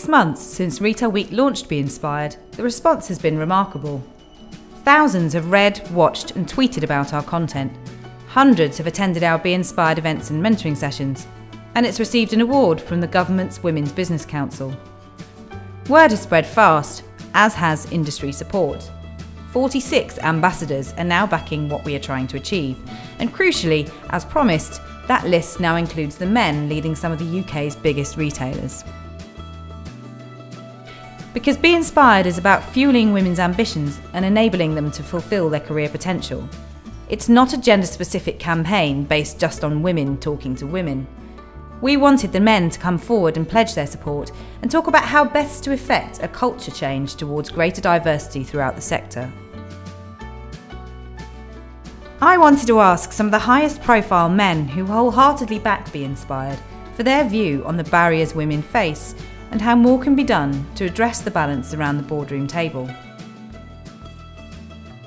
6 months since Retail Week launched Be Inspired, the response has been remarkable. Thousands have read, watched and tweeted about our content. Hundreds have attended our Be Inspired events and mentoring sessions, and it's received an award from the government's Women's Business Council. Word has spread fast, as has industry support. 46 ambassadors are now backing what we are trying to achieve, and crucially, as promised, that list now includes the men leading some of the UK's biggest retailers. Because Be Inspired is about fueling women's ambitions and enabling them to fulfil their career potential. It's not a gender-specific campaign based just on women talking to women. We wanted the men to come forward and pledge their support and talk about how best to effect a culture change towards greater diversity throughout the sector. I wanted to ask some of the highest profile men who wholeheartedly back Be Inspired for their view on the barriers women face and how more can be done to address the balance around the boardroom table.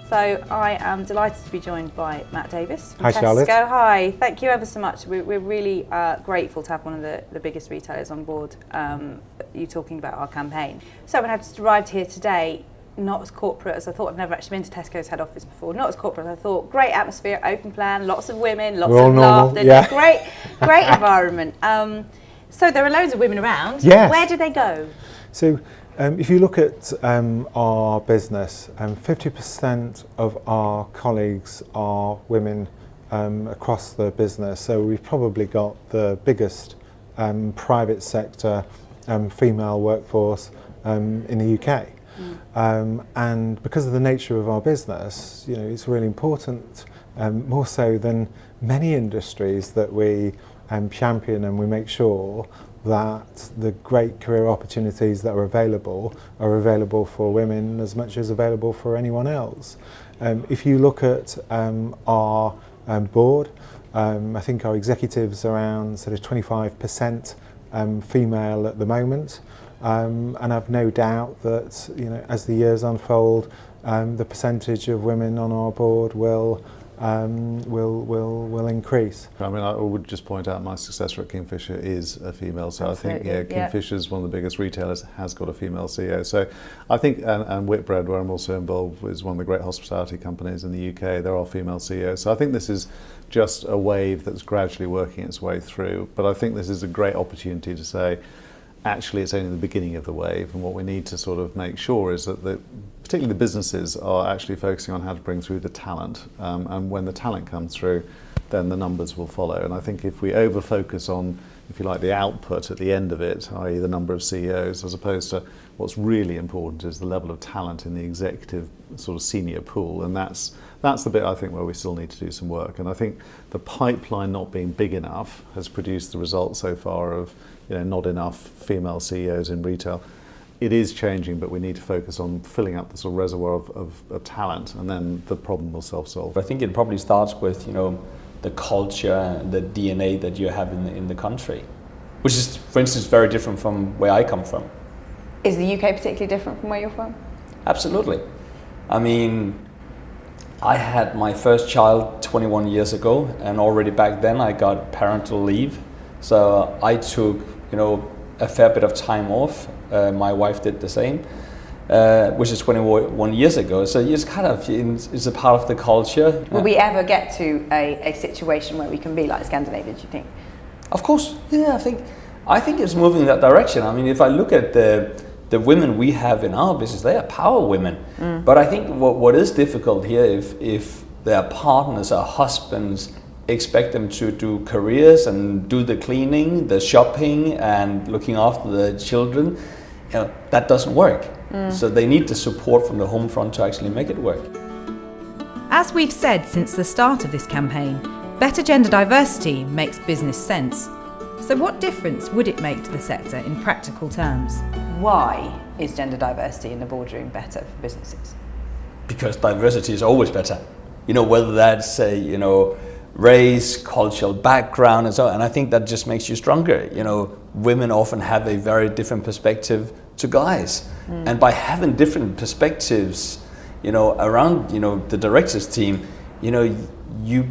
So I am delighted to be joined by Matt Davis from Hi, Tesco. Charlotte. Hi, thank you ever so much. We're really grateful to have one of the biggest retailers on board, you talking about our campaign. So when I just arrived here today, not as corporate as I thought. I've never actually been to Tesco's head office before. Not as corporate as I thought. Great atmosphere, open plan, lots of women, lots of laughter. Yeah. Great environment. So there are loads of women around. Yes. Where do they go? So if you look at our business, 50% of our colleagues are women across the business. So we've probably got the biggest private sector female workforce in the UK. And because of the nature of our business, you know, it's really important, more so than many industries, that we champion and we make sure that the great career opportunities that are available for women as much as available for anyone else. If you look at our board, I think our executives are around sort of 25% female at the moment. And I've no doubt that, you know, as the years unfold, the percentage of women on our board will increase. I mean, I would just point out my successor at Kingfisher is a female, so Absolutely, I think Kingfisher is one of the biggest retailers, has got a female CEO. So I think, and Whitbread, where I'm also involved, is one of the great hospitality companies in the UK. There are female CEOs. So I think this is just a wave that's gradually working its way through. But I think this is a great opportunity to say, actually, it's only the beginning of the wave, and what we need to sort of make sure is that particularly the businesses are actually focusing on how to bring through the talent, and when the talent comes through, then the numbers will follow. And I think if we over-focus on, if you like, the output at the end of it, i.e. the number of CEOs, as opposed to what's really important is the level of talent in the executive sort of senior pool, and that's the bit I think where we still need to do some work. And I think the pipeline not being big enough has produced the results so far of, you know, not enough female CEOs in retail. It is changing, but we need to focus on filling up the sort of reservoir of talent, and then the problem will self-solve. I think it probably starts with, you know, the culture and the DNA that you have in the country, which is, for instance, very different from where I come from. Is the UK particularly different from where you're from? Absolutely. I mean, I had my first child 21 years ago, and already back then I got parental leave. So I took, you know, a fair bit of time off. My wife did the same, which is 21 years ago. So it's kind of, it's a part of the culture. Will we ever get to a situation where we can be like Scandinavia, do you think? Of course, yeah, I think it's moving in that direction. I mean, if I look at the women we have in our business, they are power women. But I think what is difficult here, if their partners or husbands expect them to do careers and do the cleaning, the shopping and looking after the children, you know, that doesn't work. So they need the support from the home front to actually make it work. As we've said since the start of this campaign, better gender diversity makes business sense. So what difference would it make to the sector in practical terms? Why is gender diversity in the boardroom better for businesses? Because diversity is always better. You know, whether that's, you know, race, cultural background and so on. And I think that just makes you stronger. You know, women often have a very different perspective to guys. And by having different perspectives, you know, around, you know, the directors team, you know, you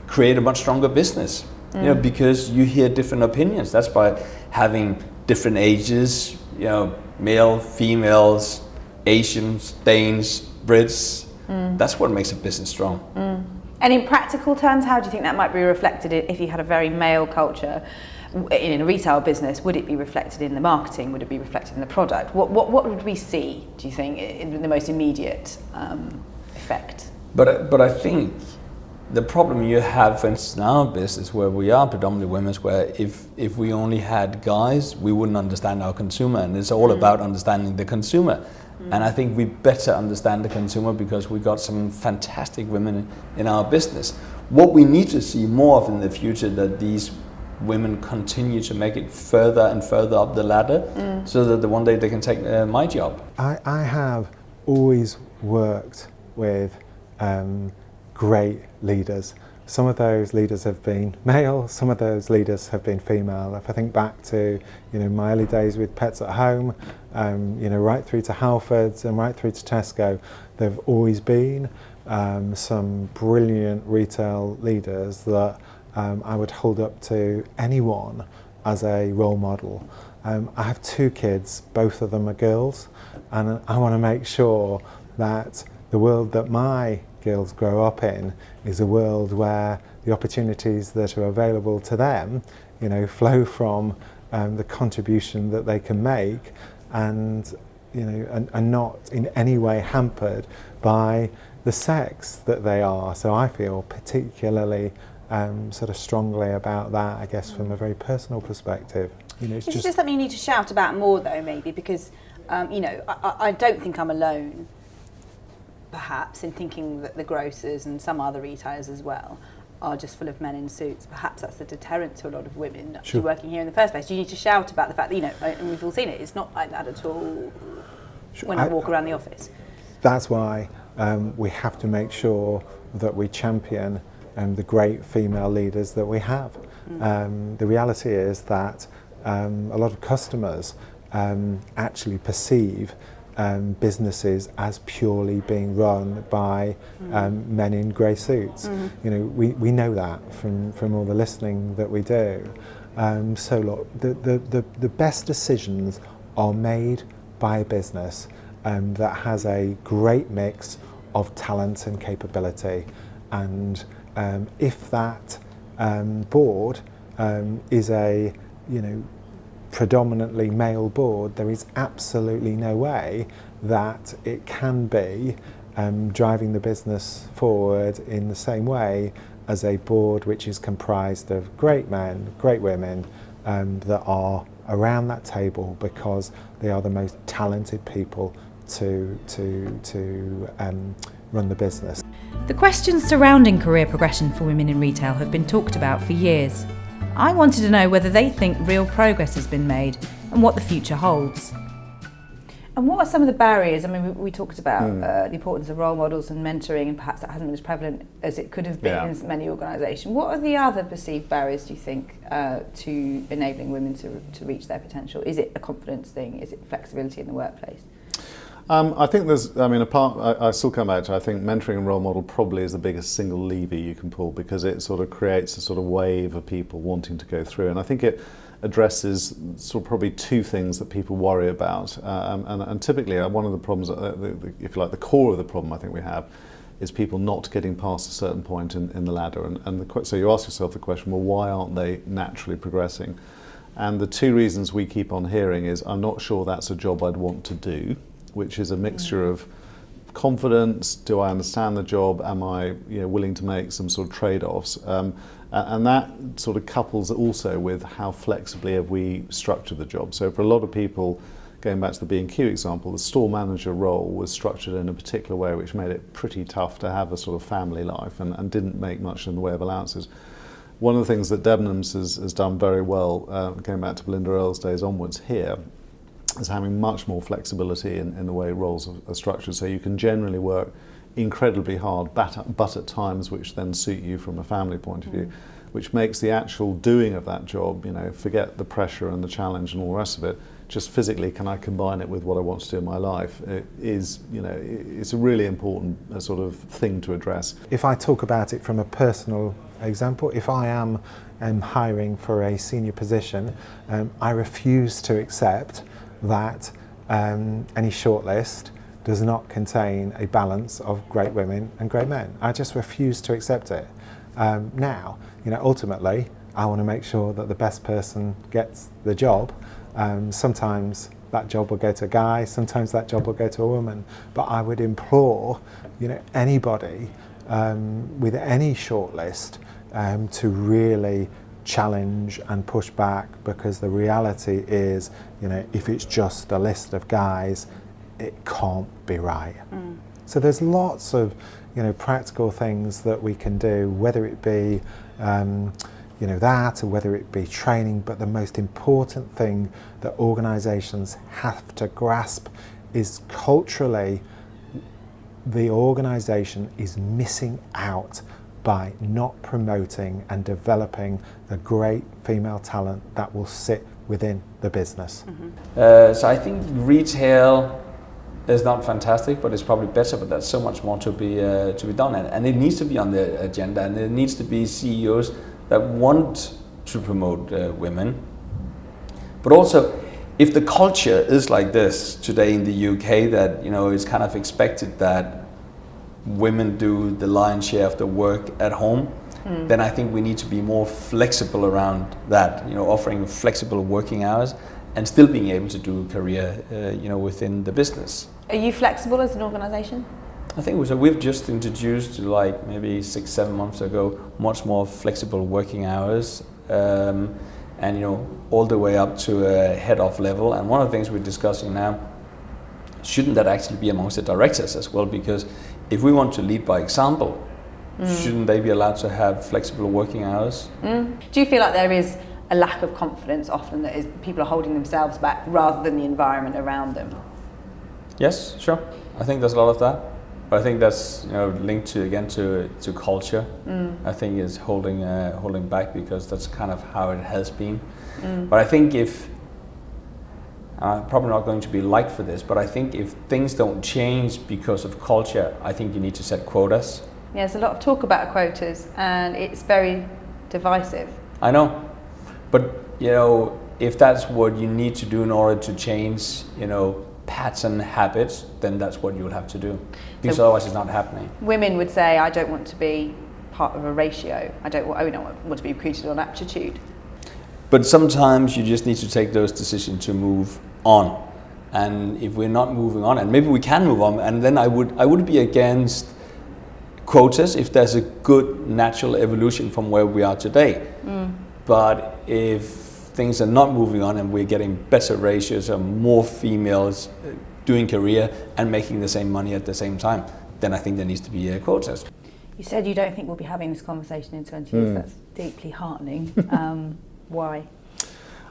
create a much stronger business, you know, because you hear different opinions. That's by having different ages, you know, male, females, Asians, Danes, Brits. That's what makes a business strong. And in practical terms, how do you think that might be reflected if you had a very male culture in a retail business? Would it be reflected in the marketing? Would it be reflected in the product? What would we see, do you think, in the most immediate effect? But I think the problem you have, for instance, in our business, where we are predominantly women, where if we only had guys, we wouldn't understand our consumer, and it's all about understanding the consumer. And I think we better understand the consumer because we got some fantastic women in our business. What we need to see more of in the future, that these women continue to make it further and further up the ladder, so that one day they can take my job. I have always worked with great leaders. Some of those leaders have been male, some of those leaders have been female. If I think back to, you know, my early days with Pets at Home, you know, right through to Halfords and right through to Tesco, there've always been some brilliant retail leaders that I would hold up to anyone as a role model. I have 2 kids, both of them are girls, and I want to make sure that the world that my girls grow up in is a world where the opportunities that are available to them, you know, flow from the contribution that they can make, and you know, and not in any way hampered by the sex that they are. So I feel particularly sort of strongly about that, I guess, from a very personal perspective. You know, It's just something you need to shout about more, though, maybe, because you know, I don't think I'm alone, perhaps, in thinking that the grocers and some other retailers as well are just full of men in suits. Perhaps that's a deterrent to a lot of women actually working here in the first place. You need to shout about the fact that, you know, and we've all seen it, it's not like that at all when I walk around the office. That's why we have to make sure that we champion the great female leaders that we have. The reality is that a lot of customers actually perceive businesses as purely being run by men in grey suits. You know, we know that from all the listening that we do. So look, the best decisions are made by a business that has a great mix of talent and capability, and if that board is a, you know, predominantly male board, there is absolutely no way that it can be driving the business forward in the same way as a board which is comprised of great men, great women that are around that table because they are the most talented people to run the business. The questions surrounding career progression for women in retail have been talked about for years. I wanted to know whether they think real progress has been made and what the future holds. And what are some of the barriers? I mean, we talked about the importance of role models and mentoring, and perhaps that hasn't been as prevalent as it could have been in many organisations. What are the other perceived barriers, do you think, to enabling women to reach their potential? Is it a confidence thing? Is it flexibility in the workplace? I think there's, I mean, I still come back to, I think mentoring and role model probably is the biggest single lever you can pull, because it sort of creates a sort of wave of people wanting to go through. And I think it addresses sort of probably 2 things that people worry about. And typically one of the problems, if you like, the core of the problem I think we have is people not getting past a certain point in the ladder. So you ask yourself the question, well, why aren't they naturally progressing? And the 2 reasons we keep on hearing is, I'm not sure that's a job I'd want to do, which is a mixture of confidence, do I understand the job, am I, you know, willing to make some sort of trade-offs, and that sort of couples also with how flexibly have we structured the job. So for a lot of people, going back to the B&Q example, the store manager role was structured in a particular way which made it pretty tough to have a sort of family life and didn't make much in the way of allowances. One of the things that Debenhams has done very well, going back to Belinda Earle's days onwards here, is having much more flexibility in the way roles are structured. So you can generally work incredibly hard, but at times which then suit you from a family point of view, which makes the actual doing of that job, you know, forget the pressure and the challenge and all the rest of it, just physically, can I combine it with what I want to do in my life? It is, you know, it's a really important sort of thing to address. If I talk about it from a personal example, if I am hiring for a senior position, I refuse to accept that any shortlist does not contain a balance of great women and great men. I just refuse to accept it. Now, ultimately, I want to make sure that the best person gets the job. Sometimes that job will go to a guy, sometimes that job will go to a woman. But I would implore, anybody with any shortlist to really challenge and push back, because the reality is, if it's just a list of guys, it can't be right. So there's lots of, practical things that we can do, whether it be, that, or whether it be training. But the most important thing that organisations have to grasp is culturally, the organisation is missing out by not promoting and developing the great female talent that will sit within the business. So I think retail is not fantastic, but it's probably better. But there's so much more to be done, and it needs to be on the agenda, and there needs to be CEOs that want to promote women. But also, if the culture is like this today in the UK, that it's kind of expected that women do the lion's share of the work at home, then I think we need to be more flexible around that, offering flexible working hours and still being able to do a career, within the business. Are you flexible as an organisation? I think so. We've just introduced, like maybe 6-7 months ago, much more flexible working hours, and all the way up to a head of level. And one of the things we're discussing now, shouldn't that actually be amongst the directors as well? Because if we want to lead by example, shouldn't they be allowed to have flexible working hours? Do you feel like there is a lack of confidence often, that is people are holding themselves back rather than the environment around them? Yes, sure. I think there's a lot of that. But I think that's linked to culture. I think is holding back, because that's kind of how it has been. But I think if I'm probably not going to be liked for this, but I think if things don't change because of culture, I think you need to set quotas. Yeah, there's a lot of talk about quotas, and it's very divisive. I know, but if that's what you need to do in order to change, pattern habits, then that's what you'll have to do, because otherwise it's not happening. Women would say, I don't want to be part of a ratio. I don't want to be recruited on aptitude. But sometimes you just need to take those decisions to move on. And if we're not moving on, and maybe we can move on, and then I would be against quotas if there's a good natural evolution from where we are today. But if things are not moving on and we're getting better ratios and more females doing career and making the same money at the same time, then I think there needs to be quotas. You said you don't think we'll be having this conversation in 20 years. That's deeply heartening. Why?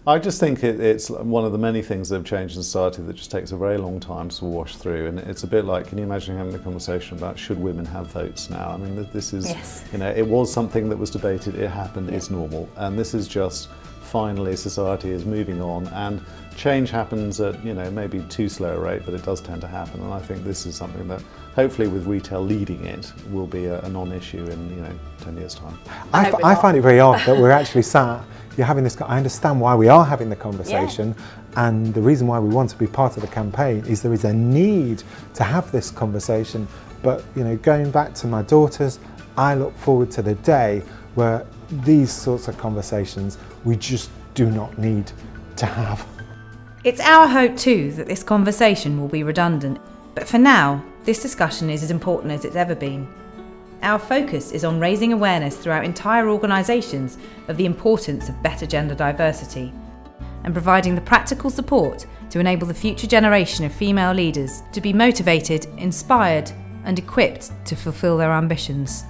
I just think it's one of the many things that have changed in society that just takes a very long time to wash through. And it's a bit like, can you imagine having a conversation about should women have votes now? I mean, this is, yes. It was something that was debated, it happened, it's normal. And this is just, finally, society is moving on, and change happens at, maybe too slow a rate, but it does tend to happen. And I think this is something that, hopefully with retail leading it, will be a non-issue in, 10 years' time. I find it very odd that we're actually sat, you're having this, I understand why we are having the conversation, and the reason why we want to be part of the campaign is there is a need to have this conversation. But, going back to my daughters, I look forward to the day where these sorts of conversations we just do not need to have. It's our hope too that this conversation will be redundant, but for now, this discussion is as important as it's ever been. Our focus is on raising awareness throughout entire organisations of the importance of better gender diversity, and providing the practical support to enable the future generation of female leaders to be motivated, inspired, and equipped to fulfil their ambitions.